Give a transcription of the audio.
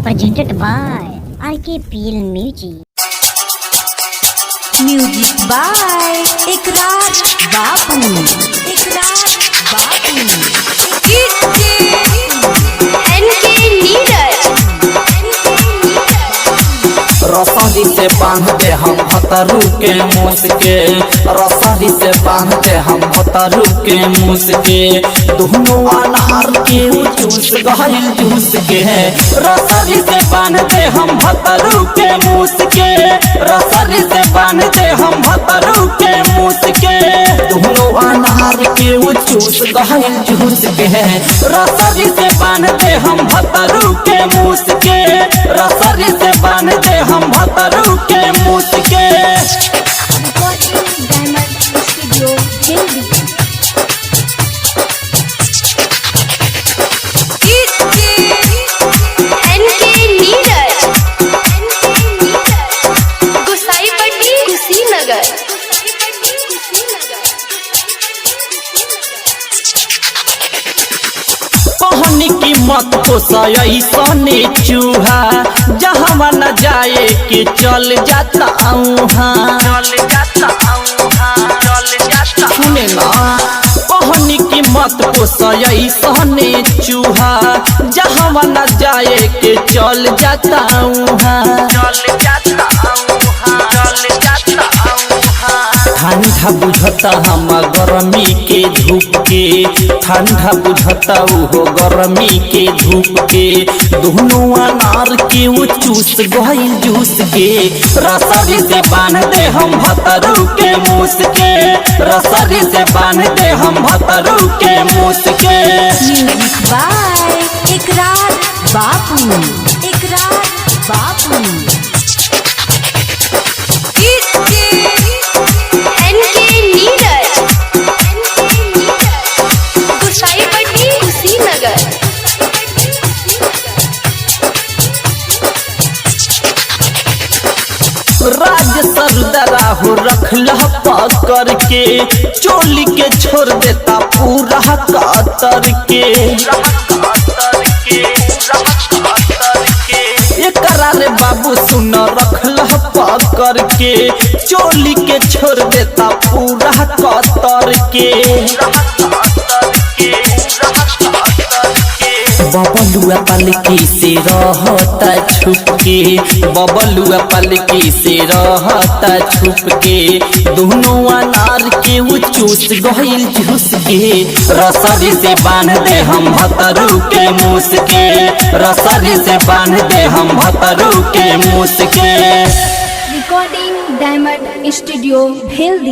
presented by RKPL Music. Music by Ikrar Babu. Ikrar बाबू एनके नीरज। रसारी से बांधते हम भतरू के मुसके, रसारी से बांधते हम भतरू के मुसके, दोनों अनार के चूस गहल चूस के। रसारी से बांधते हम भतरू के मुसके, रसारी से बांधते हम भतरू के मुसके, दोनों अनार के चूस गहल चूस के। रसारी से बांधते हम भतरू के मुसके, रसारी से बांधते हम भतरू के मुसके। एनके नीरज। गुसाईपट्टी कुशीनगर। कहनी की मत पोसई सने चूहा, जहाँ न जाए के चल जाता सुने ना। कहनी की मत पोसई सने चूहा, जहाँ न जाए के चल जाता ठंडा बुझता हम गर्मी के धूप के, ठंडा बुझता वो गर्मी के धूप के, दोनों अनार के वो चूस गइल जूस के। रसारी से बांधते हम भतरू के मुसके, रसारी से बांधते हम भतरू के मुसके। Music by Ikrar Babu. इकरार बाबू एनके नीरज। गुसाईपट्टी कुशीनगर। राज सरदरा हो रखल पकड़ के, चोली के छोड़ देता पूरा कातर के। एकरार बाबू सुन रखल पकड़ के, चोली के छोड़ देता पूरा कातर के। बबलुआ पलकी से रहता छुप के, बबलुआ पलकी से रहता छुप के, दोनों अनार के वो चूस गइल जूस के। रसारी से बांधते हम भतरू के मुसके, रसारी से बांधते हम भतरू के मुसके। Recording diamond studio Bheldi.